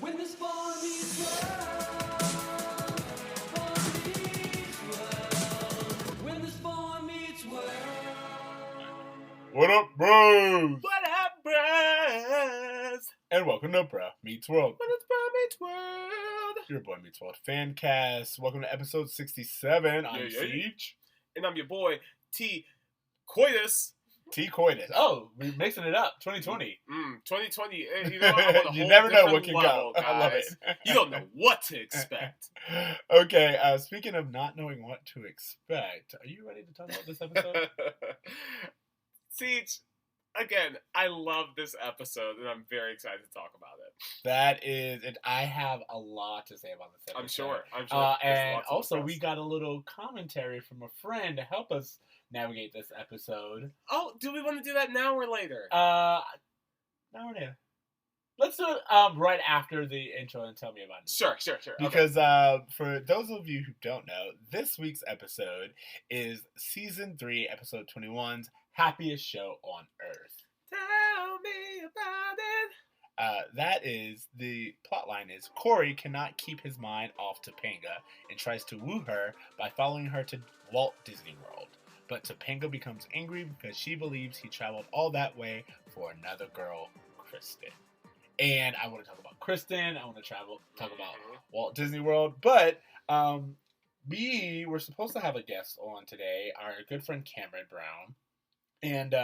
When this boy meets world, boy meets world. When this boy meets world. What up, bros? What up, bros? And welcome to Bruh Meets World. When it's Bro Meets World. Your Boy Meets World fan cast. Welcome to episode 67. I'm Yeah. Siege. And I'm your boy, T. Coitus. T. Coitus. Oh, we're mixing it up. 2020. 2020. You know, I'm on a You whole never know different what can level, go. I love guys. it. You don't know what to expect. Okay, speaking of not knowing what to expect, are you ready to talk about this episode? Siege, again, I love this episode, and I'm very excited to talk about it. That is, and I have a lot to say about this episode. I'm sure. There's lots And to also, discuss. we got a little commentary from a friend to help us navigate this episode. Oh, do we want to do that now or later? No, no. Let's do it right after the intro and tell me about it. Sure. Okay. Because for those of you who don't know, this week's episode is Season 3, Episode 21's Happiest Show on Earth. Tell me about it. That is, the plotline is Corey cannot keep his mind off Topanga and tries to woo her by following her to Walt Disney World. But Topanga becomes angry because she believes he traveled all that way for another girl, Kristen. And I want to talk about Kristen. I want to talk about Walt Disney World. But we were supposed to have a guest on today, our good friend Cameron Brown. And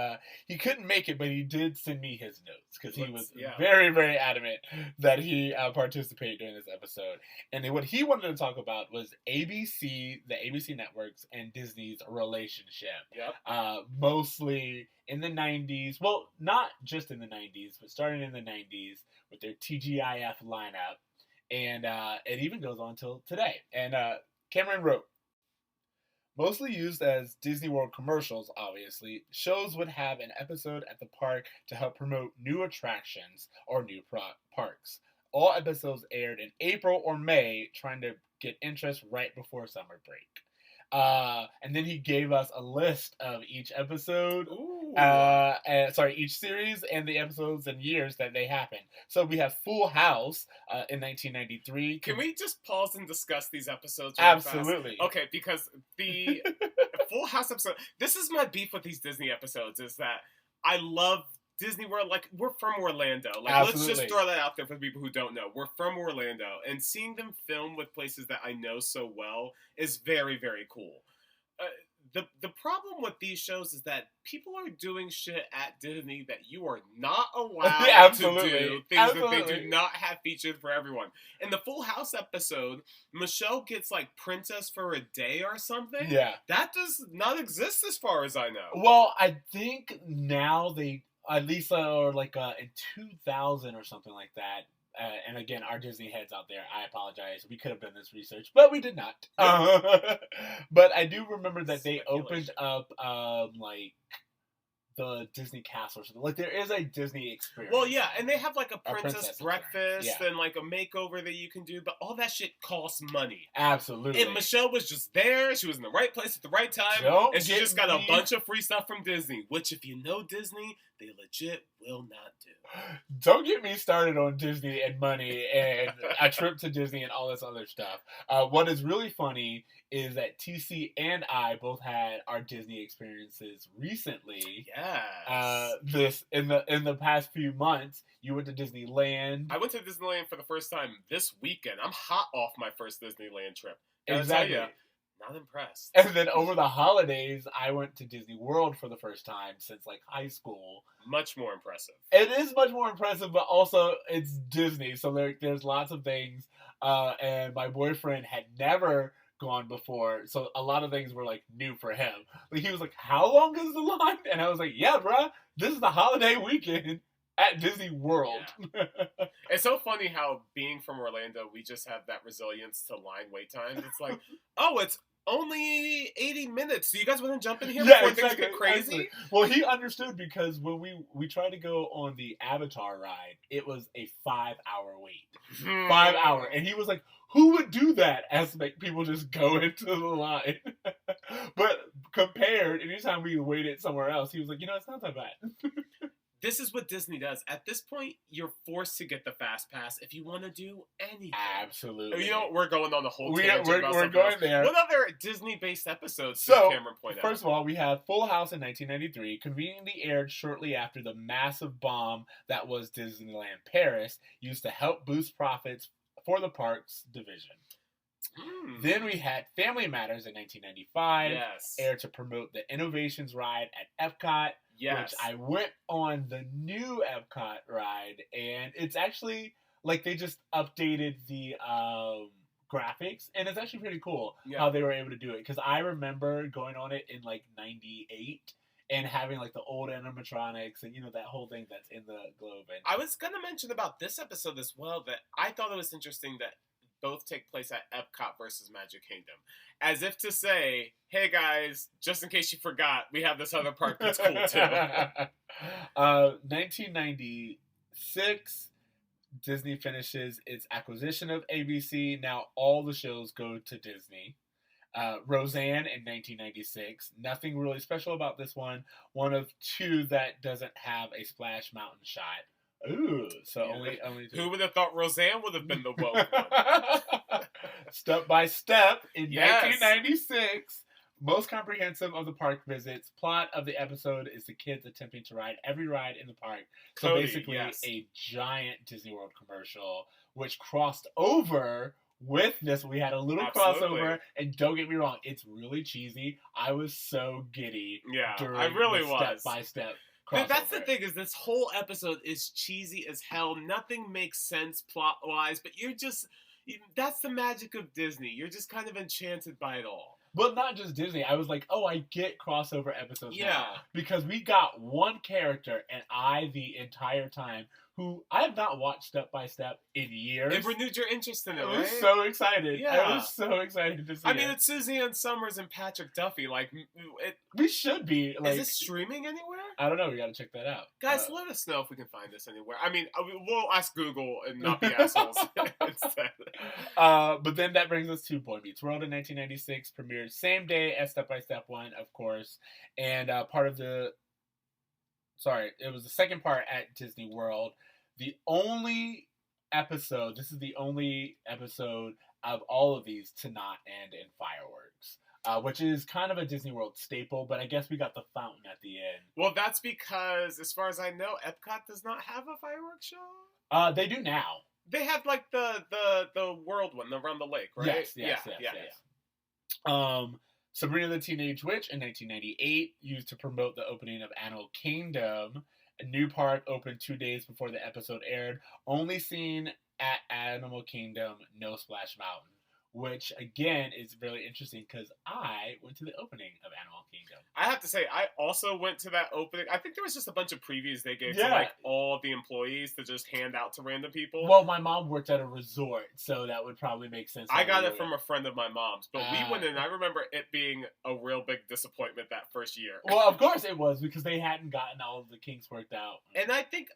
he couldn't make it, but he did send me his notes because he was very, very adamant that he participate during this episode. And what he wanted to talk about was ABC, the ABC networks, and Disney's relationship. Yep. Mostly in the 90s. Well, not just in the 90s, but starting in the 90s with their TGIF lineup. And it even goes on till today. And Cameron wrote, mostly used as Disney World commercials, obviously, shows would have an episode at the park to help promote new attractions or new parks. All episodes aired in April or May, trying to get interest right before summer break. And then he gave us a list of each episode, each series, and the episodes and years that they happened. So we have Full House in 1993. Can we just pause and discuss these episodes? Absolutely. Fast? Okay, because the Full House episode, this is my beef with these Disney episodes, is that I love Disney World. Like, we're from Orlando. Like, Absolutely. Let's just throw that out there for the people who don't know. We're from Orlando, and seeing them film with places that I know so well is very, very cool. The problem with these shows is that people are doing shit at Disney that you are not allowed to do. Things that they do not have featured for everyone. In the Full House episode, Michelle gets like Princess for a Day or something. Yeah. That does not exist as far as I know. Well, I think now they, at least in 2000 or something like that, and again, our Disney heads out there, I apologize. We could have done this research, but we did not. But I do remember that they opened up, the Disney Castle or something. Like, there is a Disney experience. Well, yeah, and they have like a princess princess breakfast experience, yeah. and like a makeover that you can do, but all that shit costs money. Absolutely. And Michelle was just there. She was in the right place at the right time. Don't and she get just got a me- bunch of free stuff from Disney, which if you know Disney, they legit will not do. Don't get me started on Disney and money and a trip to Disney and all this other stuff. What is really funny is that TC and I both had our Disney experiences recently. Yes. This in the past few months, you went to Disneyland. I went to Disneyland for the first time this weekend. I'm hot off my first Disneyland trip. Exactly. Not impressed. And then over the holidays, I went to Disney World for the first time since like high school. Much more impressive. It is much more impressive, but also it's Disney, so there's lots of things. And my boyfriend had never gone before, so a lot of things were like new for him. Like, he was like, "How long is the line?" And I was like, "Yeah, bruh, this is the holiday weekend at Disney World." Yeah. It's so funny how, being from Orlando, we just have that resilience to line wait times. It's like, oh, it's only 80 minutes. Do you guys want to jump in here before things get crazy? Exactly. Well, he understood because when we tried to go on the Avatar ride, it was a 5-hour wait. 5 hour. And he was like, who would do that? As make people just go into the line. But compared, anytime we waited somewhere else, he was like, it's not that bad. this is what Disney does. At this point, you're forced to get the fast pass if you want to do anything. Absolutely. You know, we're going on the whole We're tangent about something going else. there. What other Disney-based episodes did So, Cameron point out? first of all, we have Full House in 1993, conveniently aired shortly after the massive bomb that was Disneyland Paris, used to help boost profits for the parks division. Then we had Family Matters in 1995, Yes. aired to promote the Innovations ride at Epcot, Yes. which I went on the new Epcot ride, and it's actually, like, they just updated the graphics, and it's actually pretty cool how they were able to do it, because I remember going on it in, like, 98, and having, like, the old animatronics, and, you know, that whole thing that's in the globe. And I was going to mention about this episode as well, that I thought it was interesting that both take place at Epcot versus Magic Kingdom. As if to say, hey guys, just in case you forgot, we have this other park that's cool too. 1996, Disney finishes its acquisition of ABC. Now all the shows go to Disney. Roseanne in 1996. Nothing really special about this one. One of two that doesn't have a Splash Mountain shot. Ooh, so only two. Who would have thought Roseanne would have been the woke one? Step by Step in 1996. Most comprehensive of the park visits. Plot of the episode is the kids attempting to ride every ride in the park. So Cody, basically a giant Disney World commercial, which crossed over with this. We had a little crossover, and don't get me wrong, it's really cheesy. I was so giddy. Yeah, during I really the was. Step by Step. But that's the thing, is this whole episode is cheesy as hell. Nothing makes sense plot-wise, but that's the magic of Disney. You're just kind of enchanted by it all. But not just Disney. I was like, oh, I get crossover episodes now. Yeah. Because we got one character, and the entire time, who I have not watched Step by Step in years. It renewed your interest in it, right? I was so excited. Yeah. I was so excited to see it. I mean, it's Suzanne Summers and Patrick Duffy. Like, we should be. Like, is this streaming anywhere? I don't know. We got to check that out. Guys, let us know if we can find this anywhere. I mean, we'll ask Google and not be assholes instead. But then that brings us to Boy Meets World in 1996. Premiered same day as Step by Step 1, of course. And it was the second part at Disney World. This is the only episode of all of these to not end in fireworks. Which is kind of a Disney World staple, but I guess we got the fountain at the end. Well, that's because, as far as I know, Epcot does not have a fireworks show. They do now. They have like the world one around the lake, right? Yes. Sabrina the Teenage Witch in 1998, used to promote the opening of Animal Kingdom. A new park opened 2 days before the episode aired. Only seen at Animal Kingdom, no Splash Mountain. Which, again, is really interesting because I went to the opening of Animal Kingdom. I have to say, I also went to that opening. I think there was just a bunch of previews they gave to, like, all the employees to just hand out to random people. Well, my mom worked at a resort, so that would probably make sense. I got it from a friend of my mom's. But we went in, and I remember it being a real big disappointment that first year. Well, of course it was, because they hadn't gotten all of the kinks worked out. And I think...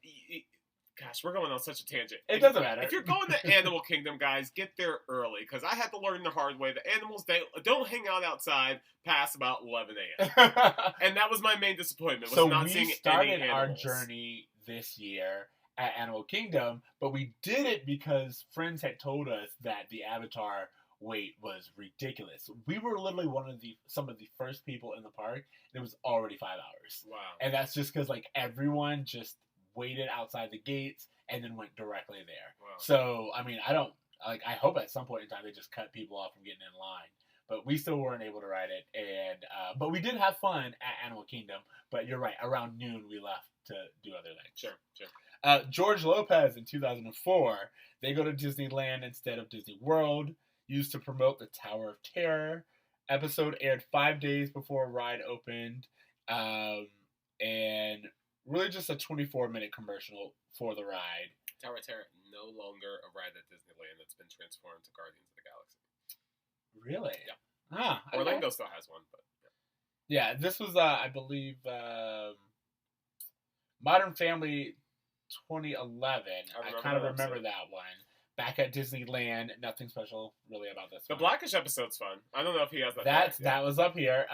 Gosh, we're going on such a tangent. It doesn't matter. If you're going to Animal Kingdom, guys, get there early. Because I had to learn the hard way. The animals, they don't hang out outside past about 11 a.m. And that was my main disappointment, was not seeing any animals. So we started our journey this year at Animal Kingdom, but we did it because friends had told us that the Avatar wait was ridiculous. We were literally some of the first people in the park, and it was already 5 hours. Wow. And that's just because, like, everyone just waited outside the gates and then went directly there. Wow. So, I mean, I hope at some point in time they just cut people off from getting in line. But we still weren't able to ride it. And but we did have fun at Animal Kingdom. But you're right, around noon we left to do other things. Sure. George Lopez in 2004, they go to Disneyland instead of Disney World, used to promote the Tower of Terror. Episode aired 5 days before ride opened. And really just a 24-minute commercial for the ride. Tower of Terror, no longer a ride at Disneyland. It's been transformed to Guardians of the Galaxy. Really? Yeah. Orlando still has one, but... Yeah, this was, I believe, Modern Family 2011. I kind of remember that one. back at Disneyland. Nothing special really about this The one. Blackish episode's fun. I don't know if he has that. That was up here.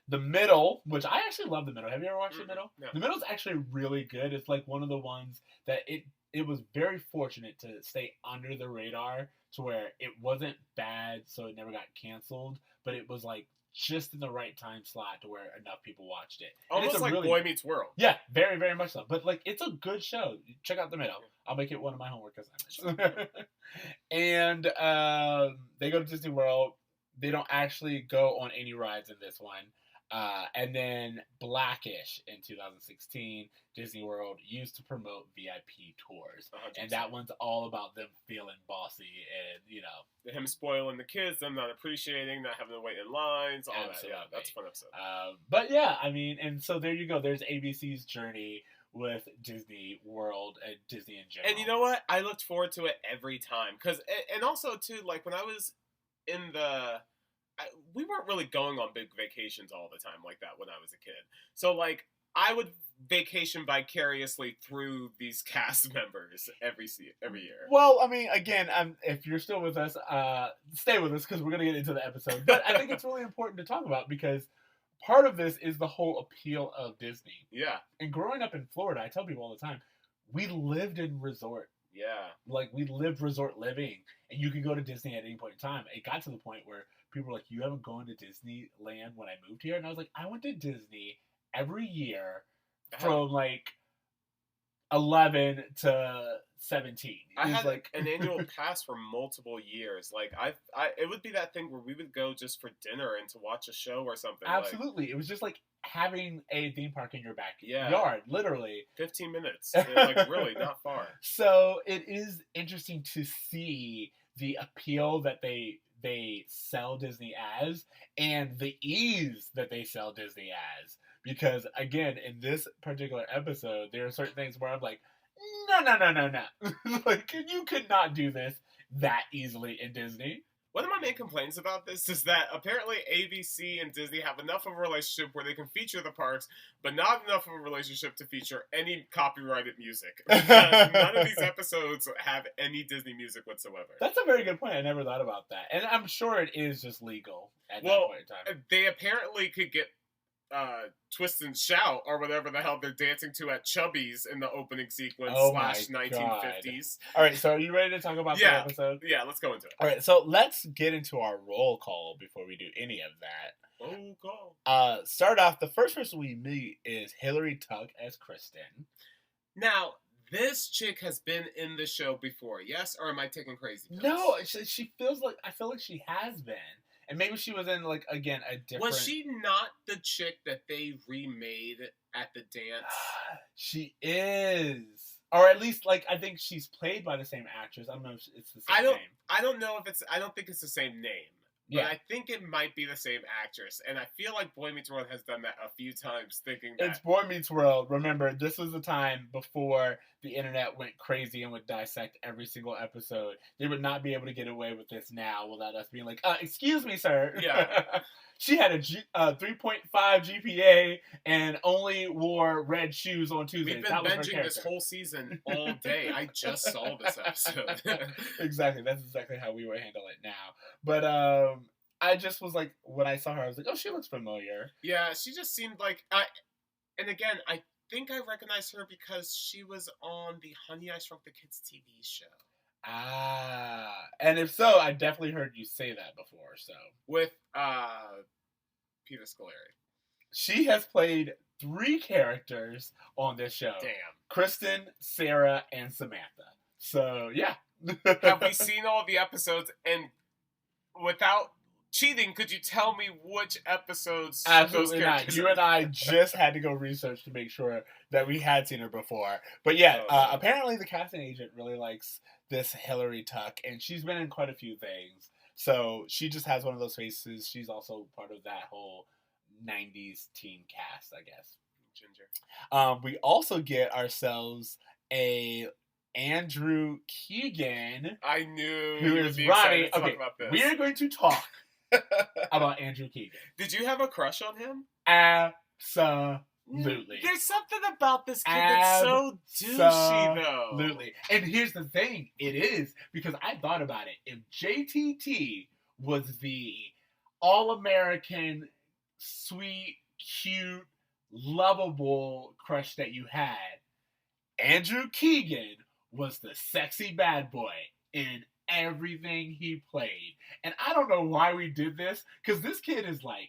The Middle, which I actually love the Middle. Have you ever watched the Middle? No. The Middle's actually really good. It's like one of the ones that it was very fortunate to stay under the radar to where it wasn't bad, so it never got canceled, but it was like just in the right time slot to where enough people watched it. And Almost it's a like really, Boy Meets World. Yeah, very, very much so. But like, it's a good show. Check out The Middle. I'll make it one of my homework assignments. And they go to Disney World. They don't actually go on any rides in this one. And then Blackish in 2016, Disney World used to promote VIP tours. 100%. And that one's all about them feeling bossy and, you know. Him spoiling the kids, them not appreciating, not having to wait in lines, all Absolutely. that. Yeah, that's a fun episode. But yeah, I mean, and so there you go. There's ABC's journey with Disney World and Disney in general. And you know what? I looked forward to it every time. And also, too, like when I was in we weren't really going on big vacations all the time like that when I was a kid. So, like, I would vacation vicariously through these cast members every year. Well, I mean, again, if you're still with us, stay with us because we're going to get into the episode. But I think it's really important to talk about because part of this is the whole appeal of Disney. Yeah. And growing up in Florida, I tell people all the time, we lived in resort. Yeah. Like, we lived resort living. And you could go to Disney at any point in time. It got to the point where people were like, you haven't gone to Disneyland when I moved here? And I was like, I went to Disney every year from, like, 11 to 17. I had like an annual pass for multiple years. Like, it would be that thing where we would go just for dinner and to watch a show or something. Absolutely. It was just like having a theme park in your backyard, Yeah. literally. 15 minutes. Like, really, not far. So it is interesting to see the appeal that they sell Disney as and the ease that they sell Disney as. Because, again, in this particular episode, there are certain things where I'm like, no. Like, you could not do this that easily in Disney. One of my main complaints about this is that apparently ABC and Disney have enough of a relationship where they can feature the parks, but not enough of a relationship to feature any copyrighted music. Because none of these episodes have any Disney music whatsoever. That's a very good point. I never thought about that. And I'm sure it is just legal at that point in time. They apparently could get Twist and Shout or whatever the hell they're dancing to at Chubby's in the opening sequence / 1950s. All right, so are you ready to talk about the episode? Yeah, let's go into it. All right, so let's get into our roll call before we do any of that. Roll call. Start off, the first person we meet is Hillary Tuck as Kristen. Now, this chick has been in the show before, yes? Or am I taking crazy pills? No, she feels like, I feel like she has been. And maybe she was in, like, again, a different... Was she not the chick that they remade at the dance? She is. Or at least, like, I think she's played by the same actress. I don't know if it's the same name. I don't know if it's... I don't think it's the same name. But I think it might be the same actress. And I feel like Boy Meets World has done that a few times, thinking that... It's Boy Meets World. Remember, this was the time before the internet went crazy and would dissect every single episode. They would not be able to get away with this now without us being like, excuse me, sir. Yeah. She had a 3.5 GPA and only wore red shoes on Tuesdays. We've been binging this whole season all day. I just saw this episode. Exactly. That's exactly how we would handle it now. But I just was like, when I saw her, I was like, oh, she looks familiar. Yeah, she just seemed like... and again, I think I recognized her because she was on the Honey, I Shrunk the Kids TV show. And if so, I definitely heard you say that before, so. With Peter Scolari. She has played 3 characters on this show. Damn. Kristen, Sarah, and Samantha. So, yeah. Have we seen all the episodes? And without cheating, could you tell me which episodes Absolutely those characters not. You and I just had to go research to make sure that we had seen her before. But yeah, apparently the casting agent really likes this Hillary Tuck, and she's been in quite a few things. So she just has one of those faces. She's also part of that whole 90s teen cast, I guess. Ginger. We also get ourselves a Andrew Keegan. I knew who you is would be Ronnie. excited to Okay, talk about this. we are going to talk about Andrew Keegan. Did you have a crush on him? Absolutely. Absolutely. There's something about this kid that's so douchey, though. Absolutely. And here's the thing. It is, because I thought about it. If JTT was the all-American, sweet, cute, lovable crush that you had, Andrew Keegan was the sexy bad boy in everything he played. And I don't know why we did this, because this kid is like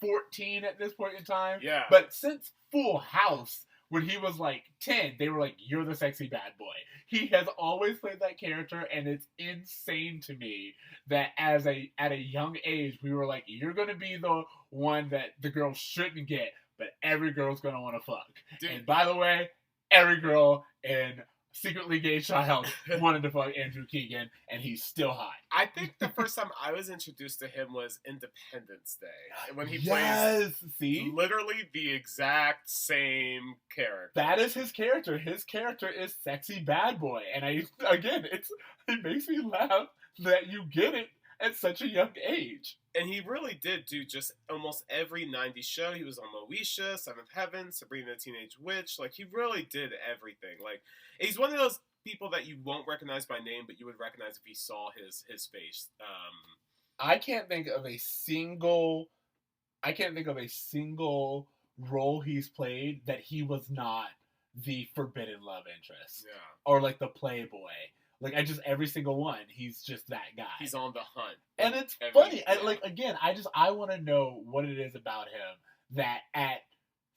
14 at this point in time. Yeah. But since Full House, when he was like 10, they were like, you're the sexy bad boy. He has always played that character, and it's insane to me that at a young age, we were like, you're going to be the one that the girl shouldn't get, but every girl's going to want to fuck. Dude. And by the way, every girl in Secretly Gay Child wanted to fuck Andrew Keegan, and he's still hot. I think the first time I was introduced to him was Independence Day, when he Yes, plays see? literally the exact same character. That is his character. His character is sexy bad boy, and it makes me laugh that you get it at such a young age. And he really did do just almost every 90s show. He was on Moesha, Seventh Heaven, Sabrina the Teenage Witch. Like, he really did everything. Like, he's one of those people that you won't recognize by name, but you would recognize if you saw his face. I can't think of a single role he's played that he was not the forbidden love interest. Yeah. Or like the playboy. Like, every single one, he's just that guy. He's on the hunt. And it's Every- funny. yeah. I want to know what it is about him that at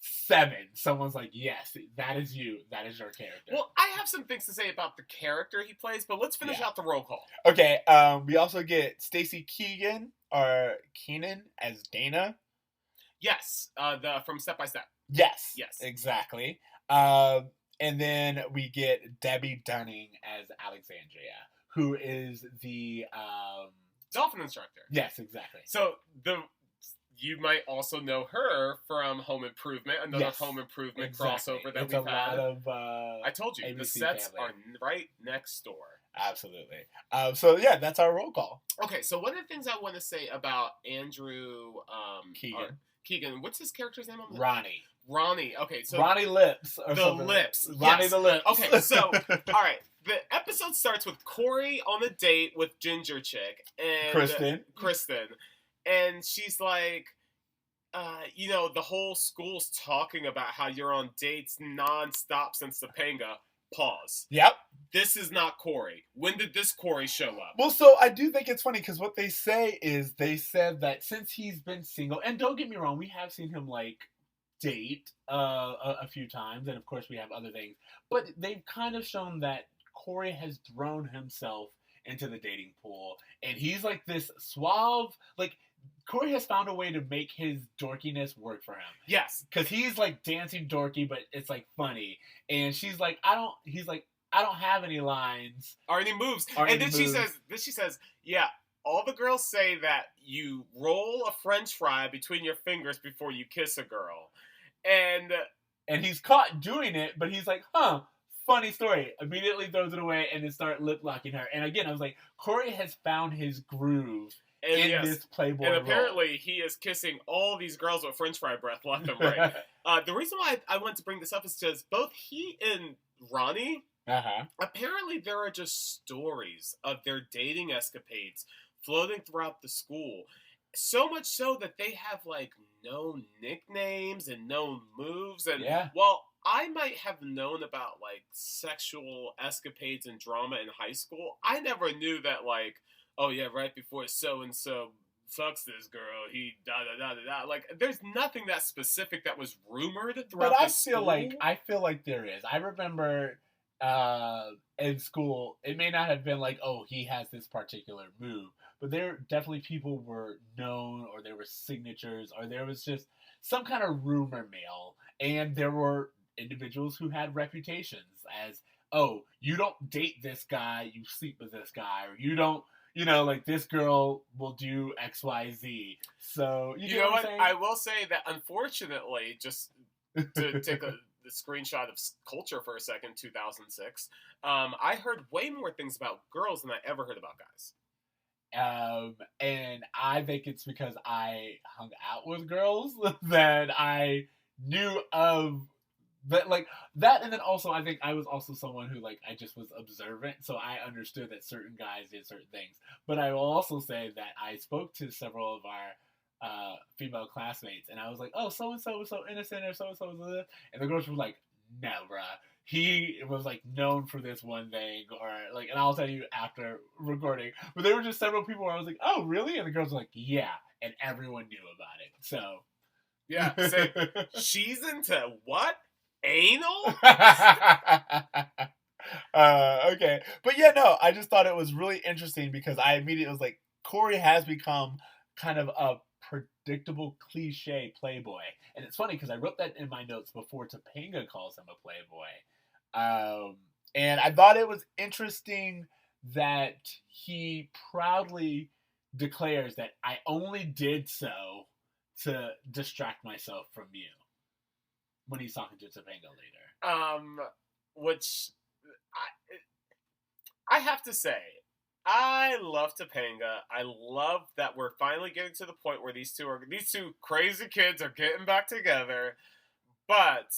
7, someone's like, yes, that is you. That is your character. Well, I have some things to say about the character he plays, but let's finish out the roll call. Okay, we also get Stacey Keenan as Dana. Yes, from Step by Step. Yes. Yes. Exactly. And then we get Debbie Dunning as Alexandria, who is the Dolphin instructor. Yes, exactly. So you might also know her from Home Improvement, another Yes, Home Improvement exactly. crossover that it's we've a had. lot of I told you, the ABC sets family. are right next door. Absolutely. So yeah, that's our roll call. Okay, so one of the things I want to say about Andrew Keegan. what's his character's name on the Ronnie. Okay, so Ronnie Lips. Or the something. Lips. Ronnie Yes. the Lips. Okay, so all right. The episode starts with Corey on a date with Ginger Chick and Kristen, and she's like, the whole school's talking about how you're on dates nonstop since Topanga. Pause. Yep. This is not Corey. When did this Corey show up? Well, so I do think it's funny because what they say is they said that since he's been single, and don't get me wrong, we have seen him like date a few times, and of course we have other things, but they've kind of shown that Corey has thrown himself into the dating pool, and he's like this suave, like Corey has found a way to make his dorkiness work for him. Yes, because he's like dancing dorky, but it's like funny, and she's like, I don't have any lines or any moves, she says, yeah. All the girls say that you roll a French fry between your fingers before you kiss a girl. And he's caught doing it, but he's like, funny story. Immediately throws it away and then start lip locking her. And again, I was like, Corey has found his groove in this Playboy and apparently role. He is kissing all these girls with French fry breath left and right. The reason why I wanted to bring this up is because both he and Ronnie, apparently there are just stories of their dating escapades floating throughout the school. So much so that they have like known nicknames and known moves. And while I might have known about like sexual escapades and drama in high school, I never knew that like, oh yeah, right before so and so fucks this girl, he da da da da da. Like, there's nothing that specific that was rumored throughout the school. I feel like there is. I remember in school, it may not have been like, oh, he has this particular move, but there definitely people were known, or there were signatures, or there was just some kind of rumor mill, and there were individuals who had reputations as, oh, you don't date this guy, you sleep with this guy, or you don't, like this girl will do X, Y, Z. So you know what I'm saying? I will say that unfortunately, just to take the screenshot of culture for a second, 2006, I heard way more things about girls than I ever heard about guys. And I think it's because I hung out with girls that I knew of that, like that, and then also I think I was also someone who like I just was observant, so I understood that certain guys did certain things. But I will also say that I spoke to several of our female classmates, and I was like, "Oh, so and so was so innocent, or so and so was this," and the girls were like, "No, bruh. He was like known for this one thing," or like, and I'll tell you after recording. But there were just several people where I was like, "Oh, really?" And the girls were like, "Yeah," and everyone knew about it. So Yeah, say she's into what? Anal? Okay, but yeah, no, I just thought it was really interesting because I immediately was like, Corey has become kind of a predictable cliche playboy, and it's funny because I wrote that in my notes before Topanga calls him a playboy, and I thought it was interesting that he proudly declares that I only did so to distract myself from you when he's talking to Topanga later. Which I have to say, I love Topanga. I love that we're finally getting to the point where these two crazy kids are getting back together. But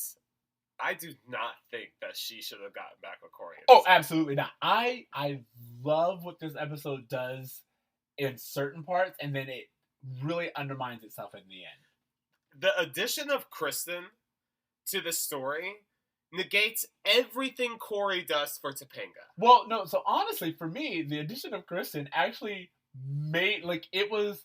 I do not think that she should have gotten back with Corey. Oh, absolutely not. I love what this episode does in certain parts, and then it really undermines itself in the end. The addition of Kristen to the story negates everything Corey does for Topanga. Well, no, so honestly, for me, the addition of Kristen actually made, like, it was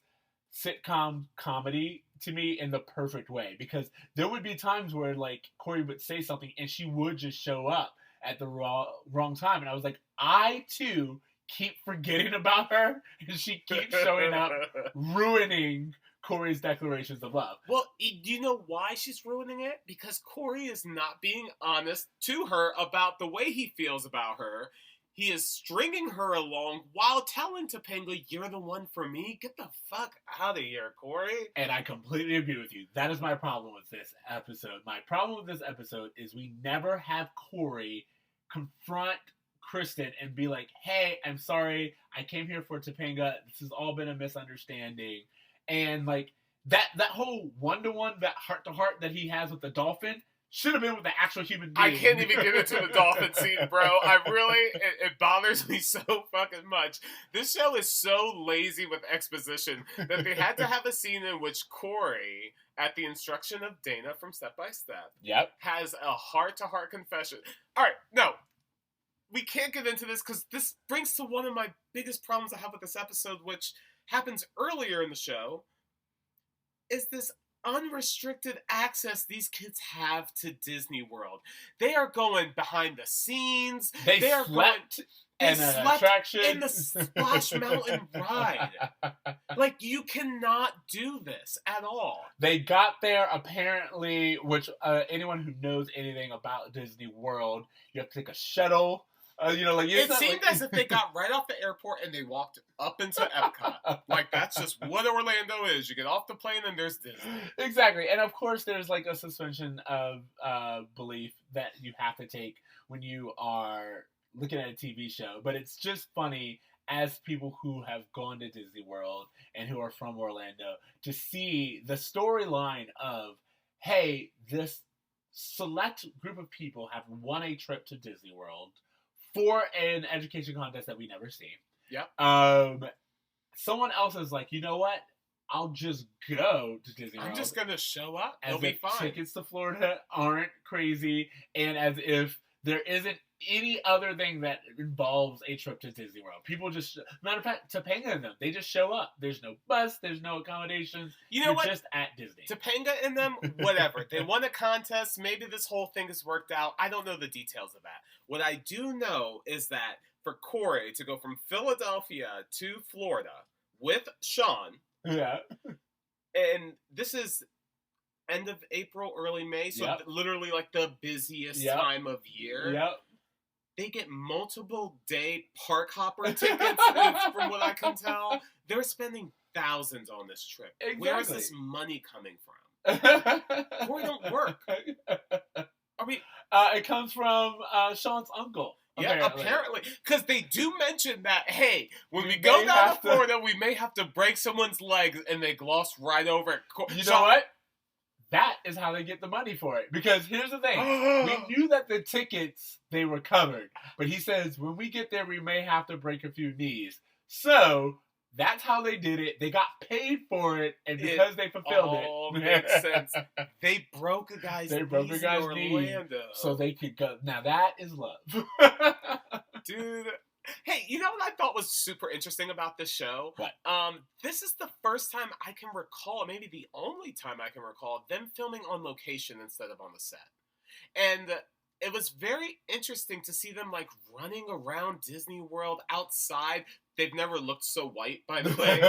sitcom comedy to me in the perfect way, because there would be times where, like, Corey would say something and she would just show up at the wrong time, and I was like, I, too, keep forgetting about her, and she keeps showing up, ruining Corey's declarations of love. Well, do you know why she's ruining it? Because Corey is not being honest to her about the way he feels about her. He is stringing her along while telling Topanga, "You're the one for me." Get the fuck out of here, Corey. And I completely agree with you. That is my problem with this episode. My problem with this episode is we never have Corey confront Kristen and be like, "Hey, I'm sorry. I came here for Topanga. This has all been a misunderstanding." And like that whole one-to-one, that heart-to-heart that he has with the dolphin should have been with the actual human being. I can't even get into the dolphin scene, bro. It bothers me so fucking much. This show is so lazy with exposition that they had to have a scene in which Corey, at the instruction of Dana from Step by Step, yep, has a heart-to-heart confession. All right, no. We can't get into this because this brings to one of my biggest problems I have with this episode, which happens earlier in the show, is this unrestricted access these kids have to Disney World. They are going behind the scenes. They are slept going, in an attraction. in the Splash Mountain ride. Like, you cannot do this at all. They got there apparently, which anyone who knows anything about Disney World, you have to take a shuttle. It seemed as if they got right off the airport and they walked up into Epcot. Like, that's just what Orlando is. You get off the plane and there's Disney. Exactly. And of course, there's like a suspension of belief that you have to take when you are looking at a TV show. But it's just funny, as people who have gone to Disney World and who are from Orlando, to see the storyline of, hey, this select group of people have won a trip to Disney World for an education contest that we never see. Yep. Someone else is like, you know what? I'll just go to Disney World. I'm just going to show up. As It'll be if fine. tickets to Florida aren't crazy, and as if there isn't any other thing that involves a trip to Disney World. People just, matter of fact, Topanga and them, they just show up. There's no bus, there's no accommodations. You know what? Just at Disney. Topanga and them, whatever. They won a contest. Maybe this whole thing has worked out. I don't know the details of that. What I do know is that for Corey to go from Philadelphia to Florida with Sean, yeah, and this is end of April, early May, so yep, literally like the busiest yep, time of year. Yep. They get multiple day park hopper tickets, and from what I can tell. They're spending thousands on this trip. Exactly. Where is this money coming from? Corey don't work. Are we? It comes from Sean's uncle. Yeah, apparently. Because they do mention that, hey, when we go down to Florida, we may have to break someone's legs, and they gloss right over it. You know what? that is how they get the money for it. Because here's the thing. We knew that the tickets, they were covered. But he says, when we get there, we may have to break a few knees. So that's how they did it. They got paid for it. And because they fulfilled all it. makes sense. They broke a guy's They broke knees a guy's in knee Orlando. so they could go. Now that is love. Dude. Hey, you know what I thought was super interesting about this show? What? This is the first time I can recall, maybe the only time I can recall, them filming on location instead of on the set. And it was very interesting to see them, like, running around Disney World outside. They've never looked so white, by the way.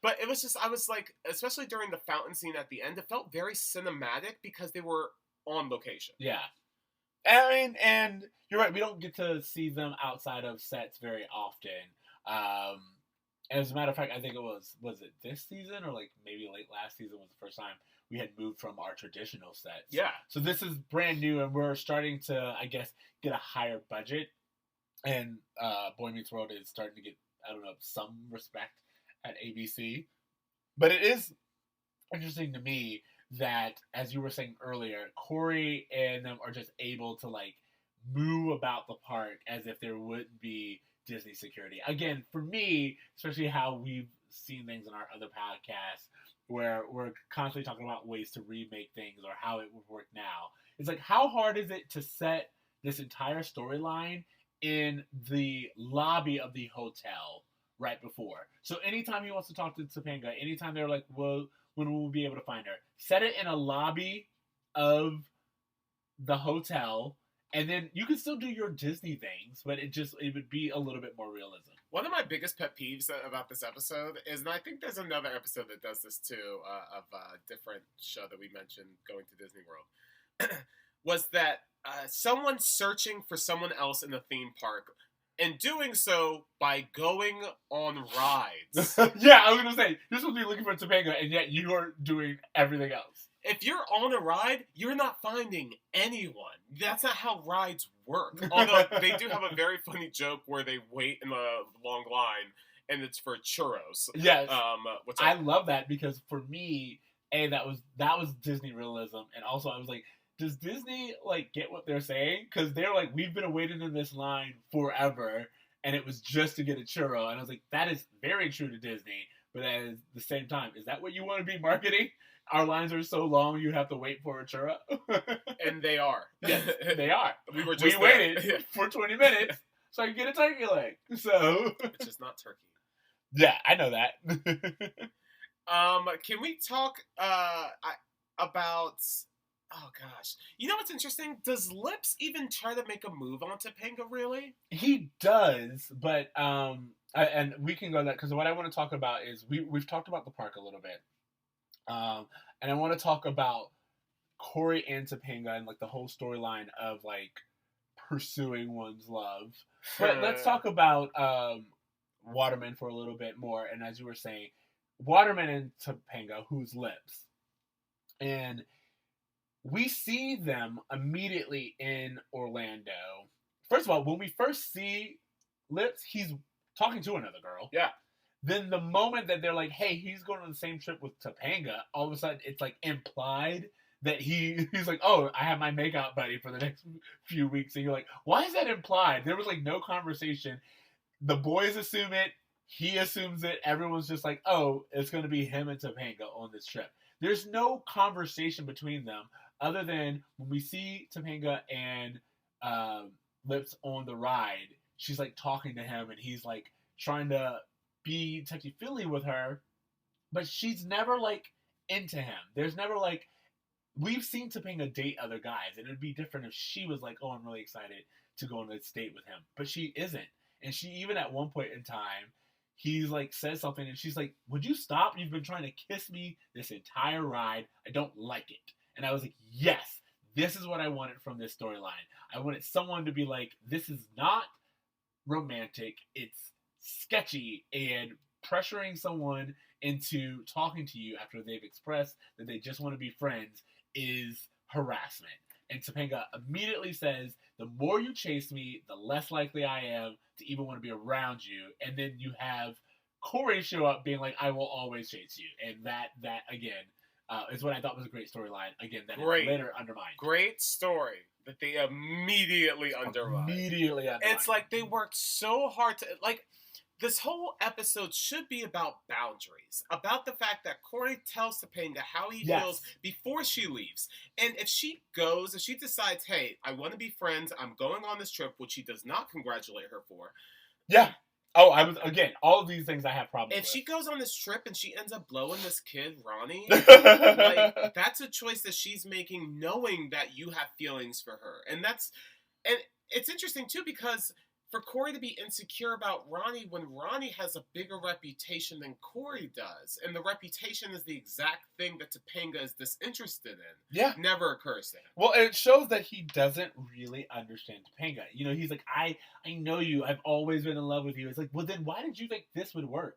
But it was just, I was like, especially during the fountain scene at the end, it felt very cinematic because they were on location. Yeah. I mean, and you're right, we don't get to see them outside of sets very often. As a matter of fact, I think it was it this season or like maybe late last season was the first time we had moved from our traditional sets. Yeah. So this is brand new, and we're starting to, I guess, get a higher budget. And Boy Meets World is starting to get, I don't know, some respect at ABC. But it is interesting to me that, as you were saying earlier, Corey and them are just able to, like, move about the park as if there wouldn't be Disney security. Again, for me, especially how we've seen things in our other podcasts, where we're constantly talking about ways to remake things or how it would work now. It's like, how hard is it to set this entire storyline in the lobby of the hotel right before? So anytime he wants to talk to Topanga, anytime they're like, well, when will we be able to find her? Set it in a lobby of the hotel, and then you can still do your Disney things, but it would be a little bit more realism. One of my biggest pet peeves about this episode is, and I think there's another episode that does this too, of a different show that we mentioned, Going to Disney World, was that someone searching for someone else in the theme park, and doing so by going on rides. Yeah, I was going to say, you're supposed to be looking for Topanga, and yet you are doing everything else. If you're on a ride, you're not finding anyone. That's not how rides work. Although they do have a very funny joke where they wait in a long line, and it's for churros. Yes. Which I love that, because for me, that was Disney realism, and also I was like, does Disney, like, get what they're saying? Because they're like, we've been waiting in this line forever, and it was just to get a churro. And I was like, that is very true to Disney. But at the same time, is that what you want to be marketing? Our lines are so long, you have to wait for a churro? And they are. Yes, they are. We waited for 20 minutes so I could get a turkey leg. So, which is not turkey. Yeah, I know that. Can we talk about... Oh, gosh. You know what's interesting? Does Lips even try to make a move on Topanga, really? He does, but, and we can go to that, because what I want to talk about is, we've talked about the park a little bit, and I want to talk about Corey and Topanga and, like, the whole storyline of, like, pursuing one's love. But let's talk about Waterman for a little bit more, and as you were saying, Waterman and Topanga, who's Lips, and we see them immediately in Orlando. First of all, when we first see Lips, he's talking to another girl. Yeah. Then the moment that they're like, hey, he's going on the same trip with Topanga, all of a sudden it's like implied that he's like, oh, I have my makeout buddy for the next few weeks. And you're like, why is that implied? There was like no conversation. The boys assume it. He assumes it. Everyone's just like, oh, it's going to be him and Topanga on this trip. There's no conversation between them other than when we see Topanga and Lips on the ride, she's like talking to him and he's like trying to be touchy-feely with her, but she's never like into him. There's never like, we've seen Topanga date other guys, and it would be different if she was like, oh, I'm really excited to go on this date with him, but she isn't. And she, even at one point in time, he's like says something and she's like, would you stop? You've been trying to kiss me this entire ride. I don't like it. And I was like, yes, this is what I wanted from this storyline. I wanted someone to be like, this is not romantic. It's sketchy, and pressuring someone into talking to you after they've expressed that they just want to be friends is harassment. And Topanga immediately says, the more you chase me, the less likely I am to even want to be around you. And then you have Corey show up being like, I will always chase you. And that again, is what I thought was a great storyline. Again, that Great. is later undermined. Great story that they immediately undermined. It's like they worked so hard to like. This whole episode should be about boundaries, about the fact that Corey tells Topanga how he feels before she leaves. And if she decides, hey, I want to be friends, I'm going on this trip, which he does not congratulate her for. Yeah. Oh, all of these things I have problems with. If she goes on this trip and she ends up blowing this kid, Ronnie, like, that's a choice that she's making knowing that you have feelings for her. And it's interesting, too, because for Corey to be insecure about Ronnie when Ronnie has a bigger reputation than Corey does, and the reputation is the exact thing that Topanga is disinterested in, never occurs to him. Well, it shows that he doesn't really understand Topanga. You know, he's like, I know you. I've always been in love with you. It's like, well, then why did you think this would work?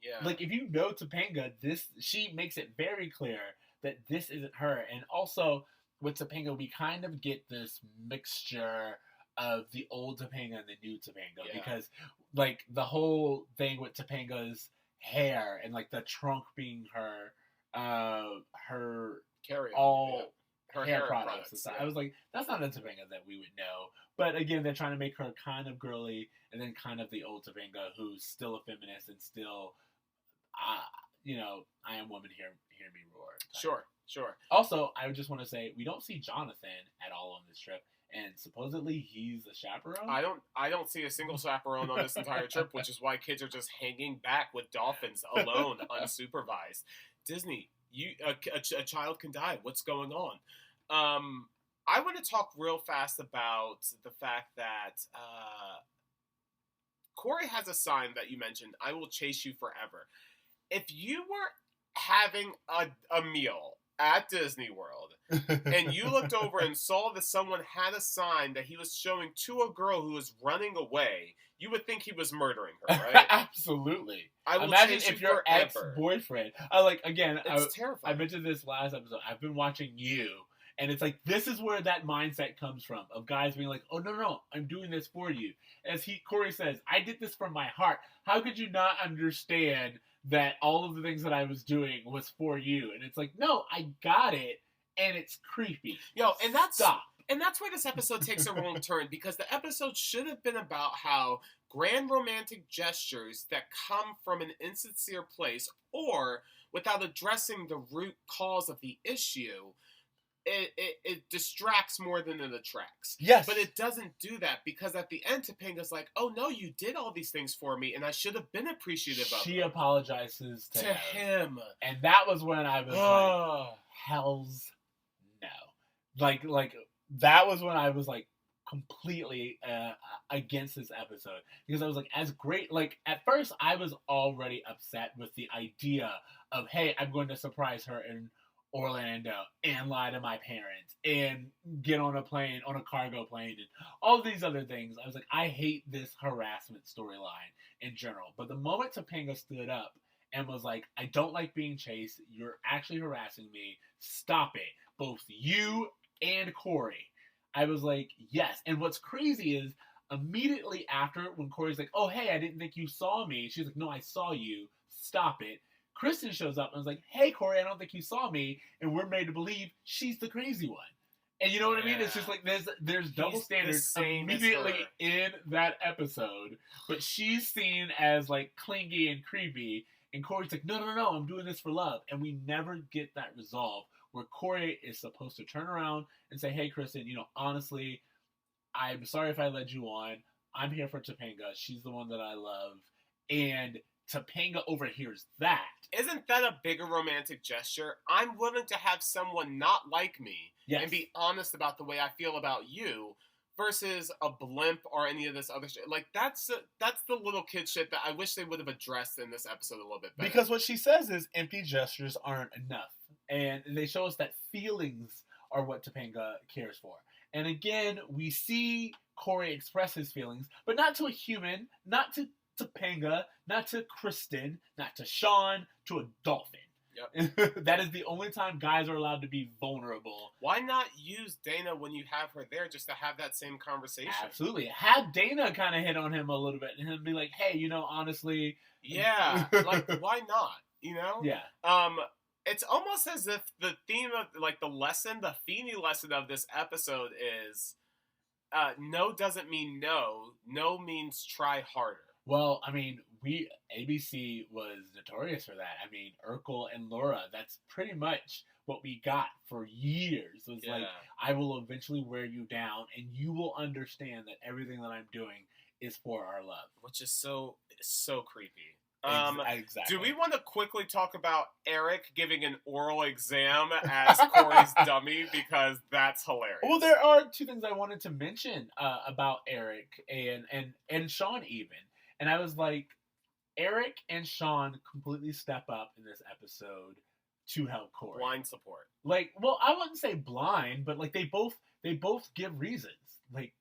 Yeah. Like, if you know Topanga, she makes it very clear that this isn't her. And also, with Topanga, we kind of get this mixture of the old Topanga and the new Topanga, because like the whole thing with Topanga's hair and like the trunk being her hair products and stuff. I was like, that's not a Topanga that we would know. But again, they're trying to make her kind of girly and then kind of the old Topanga who's still a feminist and still, I am woman, hear me roar. Sure. Also, I just want to say we don't see Jonathan at all on this trip. And supposedly he's a chaperone? I don't see a single chaperone on this entire trip, which is why kids are just hanging back with dolphins alone, unsupervised. Disney, a child can die. What's going on? I want to talk real fast about the fact that Corey has a sign that you mentioned, I will chase you forever. If you were having a meal at Disney World, and you looked over and saw that someone had a sign that he was showing to a girl who was running away, you would think he was murdering her, right? Absolutely. I will imagine chase if you your forever. ex-boyfriend. It's terrifying. I mentioned this last episode. I've been watching You, and it's like this is where that mindset comes from of guys being like, "Oh no, I'm doing this for you." As Corey says, "I did this from my heart." How could you not understand that all of the things that I was doing was for you? And it's like, no, I got it. And it's creepy. And that's where this episode takes a wrong turn, because the episode should have been about how grand romantic gestures that come from an insincere place or without addressing the root cause of the issue, it distracts more than it attracts. Yes. But it doesn't do that, because at the end, Topanga's like, oh no, you did all these things for me, and I should have been appreciative of it. She apologizes to him. And that was when I was like, hell's no. Like that was when I was like completely against this episode, because I was like, as great, like at first I was already upset with the idea of, hey, I'm going to surprise her in Orlando and lie to my parents and get on a cargo plane and all these other things. I was like, I hate this harassment storyline in general. But the moment Topanga stood up and was like, I don't like being chased, you're actually harassing me, stop it, both you and Corey, I was like, yes. And what's crazy is immediately after, when Corey's like, oh, hey, I didn't think you saw me, she's like, no, I saw you, stop it. Kristen shows up and was like, hey, Corey, I don't think you saw me. And we're made to believe she's the crazy one. And you know what I mean? It's just like there's double standards immediately in that episode. But she's seen as like clingy and creepy. And Corey's like, no, I'm doing this for love. And we never get that resolve where Corey is supposed to turn around and say, hey, Kristen, honestly, I'm sorry if I led you on. I'm here for Topanga. She's the one that I love. And Topanga overhears that. Isn't that a bigger romantic gesture? I'm willing to have someone not like me and be honest about the way I feel about you, versus a blimp or any of this other shit. Like, that's the little kid shit that I wish they would have addressed in this episode a little bit better. Because what she says is empty gestures aren't enough. And they show us that feelings are what Topanga cares for. And again, we see Corey express his feelings, but not to a human, not to Topanga, not to Kristen, not to Sean, to a dolphin. Yep. That is the only time guys are allowed to be vulnerable. Why not use Dana when you have her there, just to have that same conversation? Absolutely. Have Dana kind of hit on him a little bit and he'll be like, hey, honestly. Yeah. Like, why not? Yeah. It's almost as if the theme of, like, the Feeny lesson of this episode is, no doesn't mean no. No means try harder. Well, I mean, ABC was notorious for that. I mean, Urkel and Laura, that's pretty much what we got for years. It was like, I will eventually wear you down, and you will understand that everything that I'm doing is for our love. Which is so creepy. Exactly. Do we want to quickly talk about Eric giving an oral exam as Corey's dummy? Because that's hilarious. Well, there are two things I wanted to mention about Eric and Sean even. And I was like, Eric and Sean completely step up in this episode to help Corey. Blind support. Like, well, I wouldn't say blind, but like they both give reasons. Like,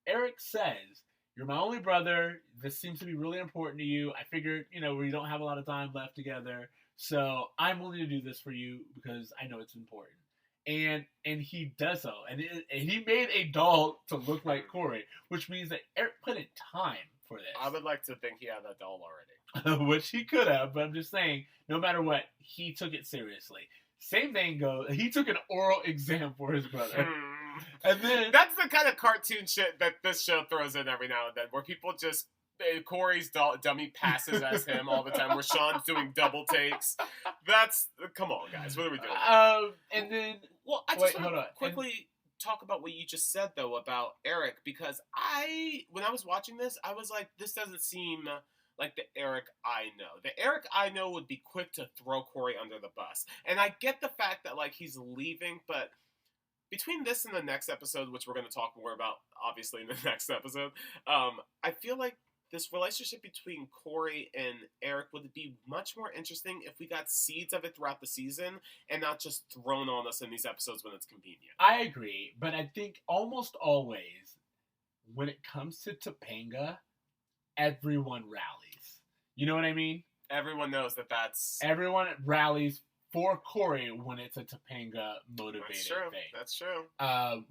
Eric says, "You're my only brother. This seems to be really important to you. I figured, we don't have a lot of time left together, so I'm willing to do this for you because I know it's important." And he does so, and he made a doll to look like Corey, which means that Eric put in time for this. I would like to think he had that doll already. Which he could have, but I'm just saying, no matter what, he took it seriously. Same thing goes, he took an oral exam for his brother. And then that's the kind of cartoon shit that this show throws in every now and then, where people just Corey's dummy passes as him all the time, where Sean's doing double takes. Come on, guys, what are we doing? And then I just want to quickly talk about what you just said though about Eric, because when I was watching this, I was like, this doesn't seem like the Eric I know. The Eric I know would be quick to throw Corey under the bus. And I get the fact that, like, he's leaving, but between this and the next episode, which we're going to talk more about, obviously, in the next episode, I feel like this relationship between Corey and Eric would be much more interesting if we got seeds of it throughout the season and not just thrown on us in these episodes when it's convenient. I agree, but I think almost always, when it comes to Topanga, everyone rallies. You know what I mean? Everyone knows that's... Everyone rallies for Corey when it's a Topanga motivated thing. That's true.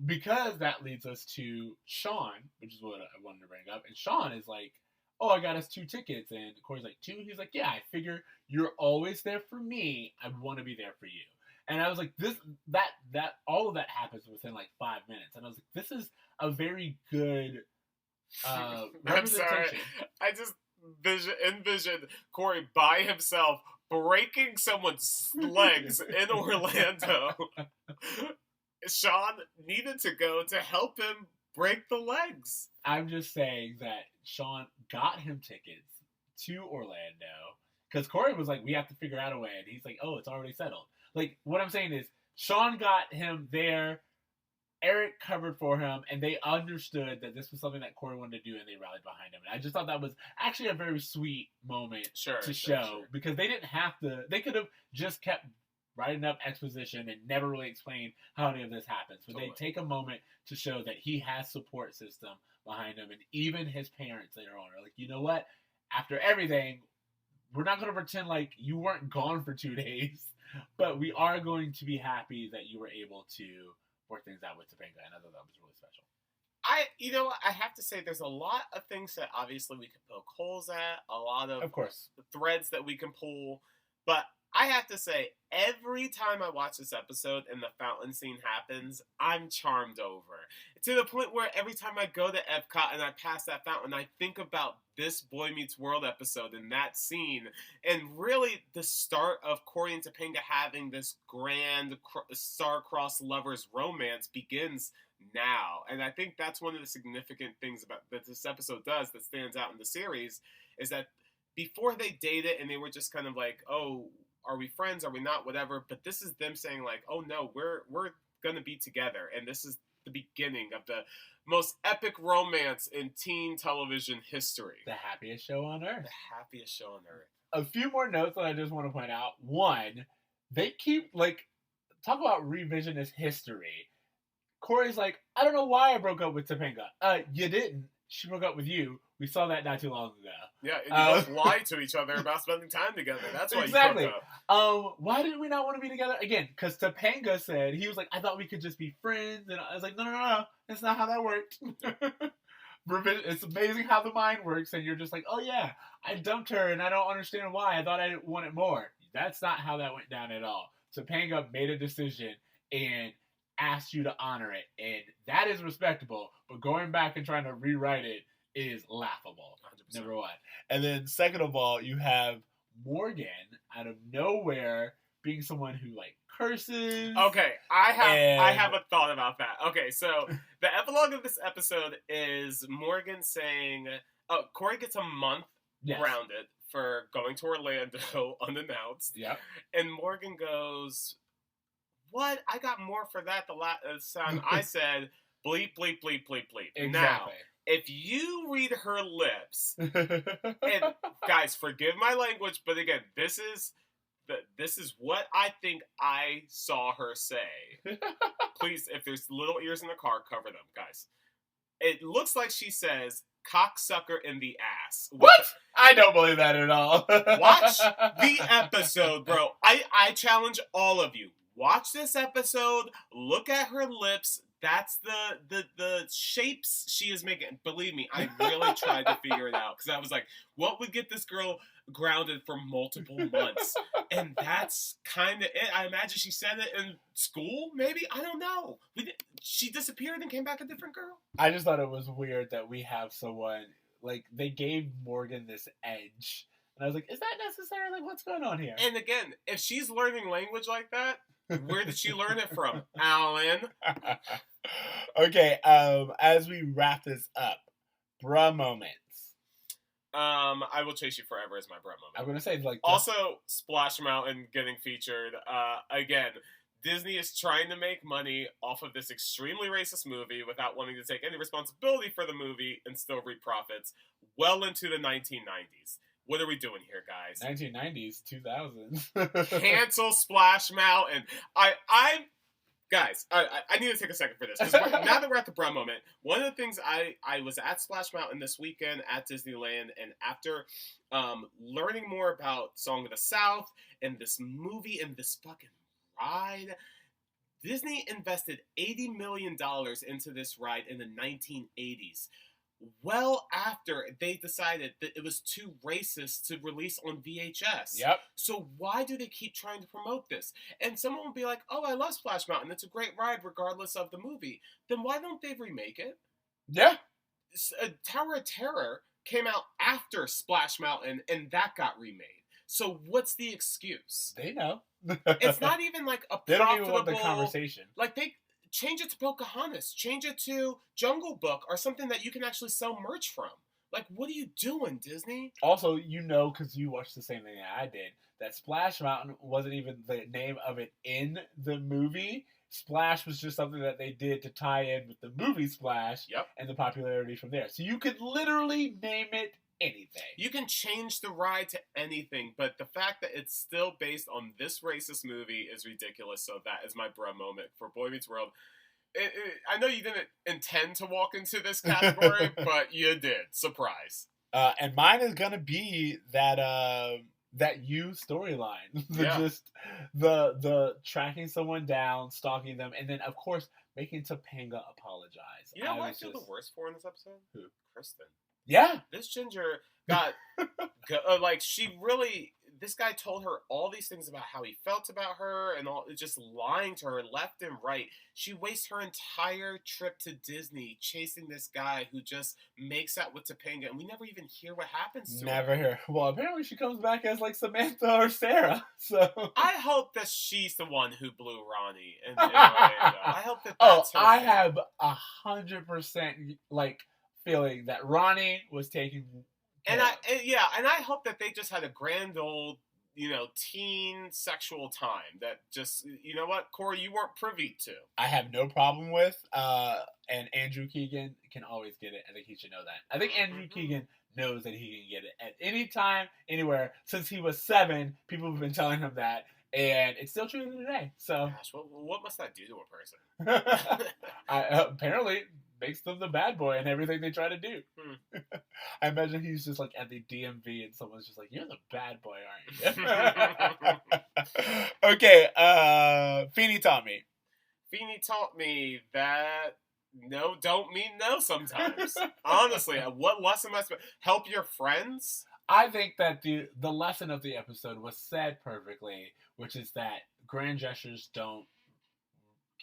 Because that leads us to Sean, which is what I wanted to bring up. And Sean is like, "Oh, I got us 2 tickets." And Corey's like, 2? He's like, "Yeah, I figure you're always there for me. I want to be there for you." And I was like, all of that happens within like 5 minutes. And I was like, this is a very good I'm sorry. I just envisioned Corey by himself breaking someone's legs in Orlando. Sean needed to go to help him break the legs. I'm just saying that Sean got him tickets to Orlando because Corey was like, "We have to figure out a way," and he's like, "Oh, it's already settled." Like, what I'm saying is, Sean got him there. Eric covered for him, and they understood that this was something that Corey wanted to do, and they rallied behind him. And I just thought that was actually a very sweet moment to show, because they didn't have to. They could have just kept writing up exposition and never really explained how any of this happens. But they take a moment to show that he has support system behind him, and even his parents later on are like, "You know what? After everything, we're not going to pretend like you weren't gone for 2 days, but we are going to be happy that you were able to work things out with Topanga," and I thought that was really special. I have to say, there's a lot of things that obviously we could poke holes at, a lot of course, threads that we can pull, but I have to say, every time I watch this episode and the fountain scene happens, I'm charmed over. To the point where every time I go to Epcot and I pass that fountain, I think about this Boy Meets World episode and that scene. And really, the start of Corey and Topanga having this grand star-crossed lovers romance begins now. And I think that's one of the significant things that this episode does that stands out in the series, is that before they dated and they were just kind of like, "Oh, are we friends? Are we not? Whatever." But this is them saying like, "Oh no, we're going to be together." And this is the beginning of the most epic romance in teen television history. The happiest show on earth. The happiest show on earth. A few more notes that I just want to point out. One, they keep, like, talk about revisionist history. Corey's like, "I don't know why I broke up with Topanga." You didn't. She broke up with you. We saw that not too long ago. Yeah, and you both lied to each other about spending time together. That's why exactly. you broke up. Why did we not want to be together? Again, because Topanga said, he was like, "I thought we could just be friends." And I was like, no. That's not how that worked. It's amazing how the mind works. And you're just like, "Oh yeah, I dumped her and I don't understand why. I thought I wanted more." That's not how that went down at all. Topanga made a decision and asked you to honor it, and that is respectable. But going back and trying to rewrite it is laughable. 100%. Number one. And then second of all, you have Morgan out of nowhere being someone who like curses. Okay, I have a thought about that. Okay, so the epilogue of this episode is Morgan saying, Corey gets a month grounded for going to Orlando unannounced. Yep. And Morgan goes, "What? I got more for that the last time." I said, "Bleep, bleep, bleep, bleep, bleep." Exactly. Now, if you read her lips, and guys, forgive my language, but again, this is what I think I saw her say. Please, if there's little ears in the car, cover them, guys. It looks like she says, "cocksucker in the ass." What? I don't believe that at all. Watch the episode, bro. I challenge all of you. Watch this episode. Look at her lips. That's the shapes she is making. Believe me, I really tried to figure it out. Because I was like, what would get this girl grounded for multiple months? And that's kind of it. I imagine she said it in school, maybe? I don't know. She disappeared and came back a different girl? I just thought it was weird that we have someone, like, they gave Morgan this edge. And I was like, is that necessary? Like, what's going on here? And again, if she's learning language like that, where did she learn it from, Alan? Okay, as we wrap this up, bruh moments. I Will Chase You Forever is my bruh moment. I'm gonna say, like, also Splash Mountain getting featured. Again, Disney is trying to make money off of this extremely racist movie without wanting to take any responsibility for the movie and still reap profits well into the 1990s. What are we doing here, guys? 1990s, 2000s. Cancel Splash Mountain. Guys, I need to take a second for this. Because now that we're at the bruh moment, one of the things I was at Splash Mountain this weekend at Disneyland, and after learning more about Song of the South and this movie and this fucking ride, Disney invested $80 million into this ride in the 1980s. Well after they decided that it was too racist to release on VHS. Yep. So why do they keep trying to promote this? And someone will be like, oh, I love Splash Mountain. It's a great ride regardless of the movie. Then why don't they remake it? Yeah. Tower of Terror came out after Splash Mountain and that got remade. So what's the excuse? They know. It's not even like a They profitable... don't even want the conversation. Like, they... Change it to Pocahontas. Change it to Jungle Book or something that you can actually sell merch from. Like, what are you doing, Disney? Also, you know, because you watched the same thing that I did, that Splash Mountain wasn't even the name of it in the movie. Splash was just something that they did to tie in with the movie Splash and the popularity from there. So you could literally name it anything. You can change the ride to anything, but the fact that it's still based on this racist movie is ridiculous. So that is my bruh moment for Boy Meets World. I know you didn't intend to walk into this category, but you did. Surprise. And mine is gonna be that you storyline. Just the tracking someone down, stalking them, and then of course making Topanga apologize. You know who I feel the worst for in this episode? Who? Kristen. Yeah. This ginger got, like, she really, this guy told her all these things about how he felt about her and all, just lying to her left and right. She wastes her entire trip to Disney chasing this guy who just makes out with Topanga, and we never even hear what happens to her. Never hear. Well, apparently she comes back as, like, Samantha or Sarah, so. I hope that she's the one who blew Ronnie in Orlando. I hope that that's her. I have 100%, like, feeling that Ronnie was taking and I hope that they just had a grand old, teen sexual time that just, you know what, Corey, you weren't privy to. I have no problem with, and Andrew Keegan can always get it. I think he should know that. I think Andrew Keegan knows that he can get it at any time, anywhere. Since he was 7, people have been telling him that, and it's still true today. So, gosh, what must that do to a person? Apparently makes them the bad boy in everything they try to do. I imagine he's just like at the DMV and someone's just like, you're the bad boy, aren't you? Okay, Feeny taught me. Feeny taught me that no don't mean no sometimes. Honestly, what lesson am I supposed to help your friends? I think that the lesson of the episode was said perfectly, which is that grand gestures don't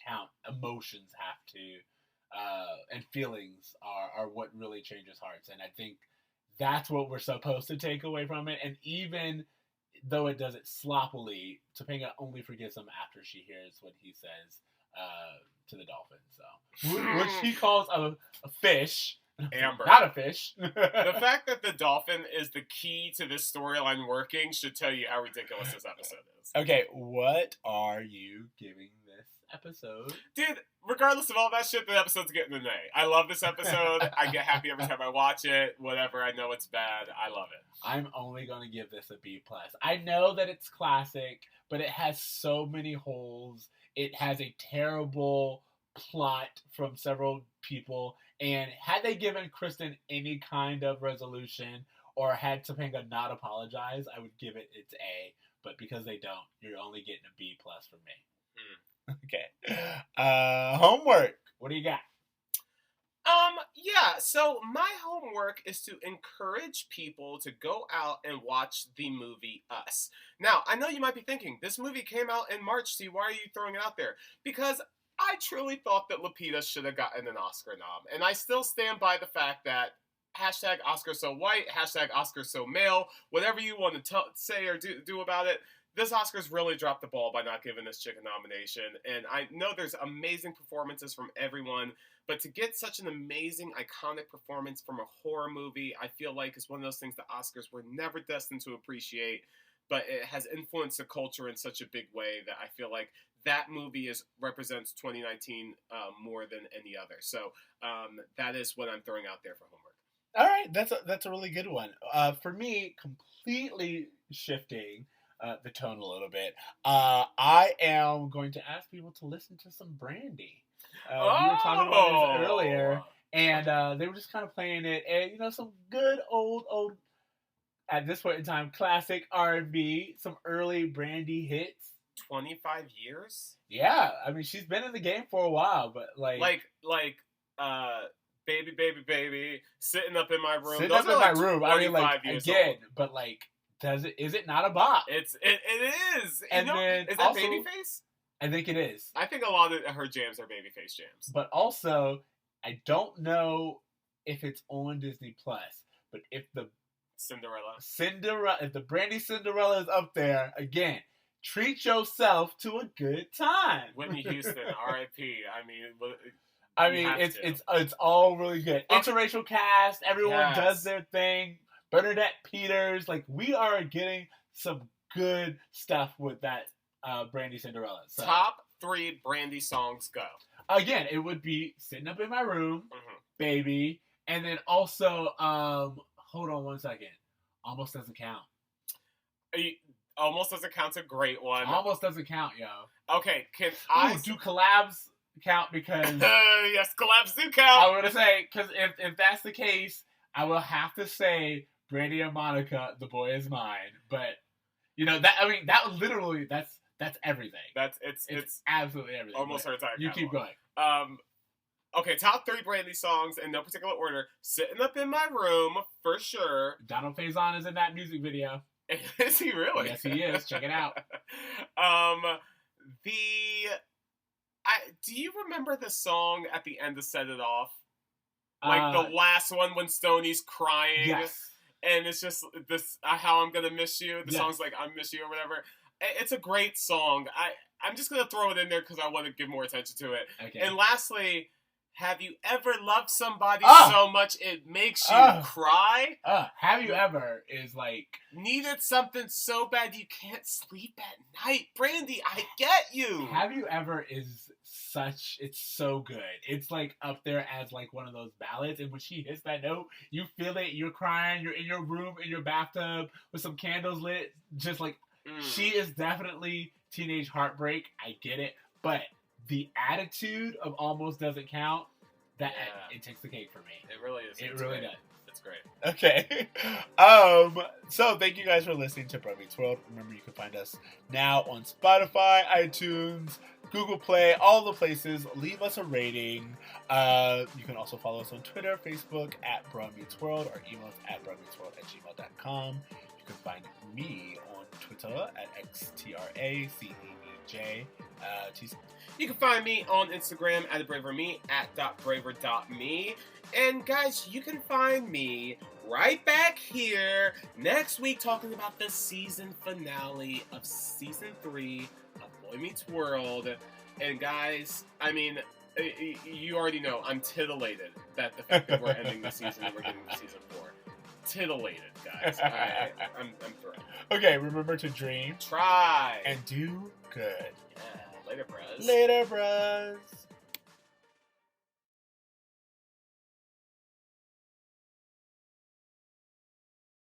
count. Emotions have to, and feelings are what really changes hearts. And I think that's what we're supposed to take away from it. And even though it does it sloppily, Topanga only forgives him after she hears what he says to the dolphin. So, which he calls a fish. Amber. Not a fish. The fact that the dolphin is the key to this storyline working should tell you how ridiculous this episode is. Okay, what are you giving this episode? Dude, regardless of all that shit, the episode's getting an A. I love this episode. I get happy every time I watch it. Whatever, I know it's bad. I love it. I'm only going to give this a B+. I know that it's classic, but it has so many holes. It has a terrible plot from several people, and had they given Kristen any kind of resolution, or had Topanga not apologize, I would give it its A, but because they don't, you're only getting a B+ from me. Okay. Homework. What do you got? Yeah, so my homework is to encourage people to go out and watch the movie Us. Now, I know you might be thinking, this movie came out in March, see, why are you throwing it out there? Because I truly thought that Lupita should have gotten an Oscar nom, and I still stand by the fact that hashtag Oscar so white, hashtag Oscar so male, whatever you want to say or do about it, this Oscars really dropped the ball by not giving this chick a nomination. And I know there's amazing performances from everyone, but to get such an amazing, iconic performance from a horror movie, I feel like is one of those things the Oscars were never destined to appreciate, but it has influenced the culture in such a big way that I feel like that movie represents 2019 more than any other. So that is what I'm throwing out there for homework. All right, that's a really good one. For me, completely shifting the tone a little bit, I am going to ask people to listen to some Brandy. We were talking about this earlier, and they were just kind of playing it, and some good old at this point in time classic R&B, some early Brandy hits. 25 years? Yeah, I mean she's been in the game for a while, but like baby, baby, baby, sitting up in my room. Sitting up in my room. I mean, like again, but like, is it not a bop? It is. And then is that also, Babyface? I think it is. I think a lot of her jams are Babyface jams. But also, I don't know if it's on Disney Plus, but if the if the Brandy Cinderella is up there again, treat yourself to a good time. Whitney Houston, R.I.P. I mean, it's all really good. Interracial cast, everyone does their thing. Bernadette Peters, like we are getting some good stuff with that Brandy Cinderella. So, top 3 Brandy songs go. Again, it would be Sitting Up in My Room, Baby, and then also hold on one second. Almost Doesn't Count. Almost Doesn't Count's a great one. Almost Doesn't count, yo. Okay, can I do collabs count? Because yes, collabs do count. I was gonna say, because if that's the case, I will have to say Brandy and Monica, The Boy Is Mine. But that literally that's everything. It's absolutely everything. Almost her entire You keep going. Okay, top 3 Brandy songs in no particular order. Sitting Up in My Room, for sure. Donald Faison is in that music video. Is he really? Yes, he is. Check it out. Do you remember the song at the end to Set It Off? Like the last one when Stoney's crying. Yes. And it's just this, How I'm Gonna Miss You. The song's like, I Miss You or whatever. It's a great song. I'm just going to throw it in there because I want to give more attention to it. Okay. And lastly, have you ever loved somebody so much it makes you cry? Have you ever is like... Needed something so bad you can't sleep at night. Brandy, I get you. Have you ever is it's so good. It's like up there as like one of those ballads, and when she hits that note, you feel it, you're crying, you're in your room, in your bathtub, with some candles lit, just like, she is definitely teenage heartbreak. I get it. But the attitude of Almost Doesn't Count, it takes the cake for me. It really is. It really does. It's great. Okay. So thank you guys for listening to Bro Meets World. Remember, you can find us now on Spotify, iTunes, Google Play, all the places. Leave us a rating. You can also follow us on Twitter, Facebook at BroMeetsWorld, or email us at BroMeetsWorld@gmail.com. You can find me on Twitter at XTRACEEJ. You can find me on Instagram at braverme, at .braver.me. And guys, you can find me right back here next week talking about the season finale of season 3 of Boy Meets World. And guys, I mean, you already know I'm titillated that the fact that we're ending the season and we're getting to season 4. Titillated, guys. I'm thrilled. Okay, remember to dream, Try and do good. Yeah, later, bros. Later, bros.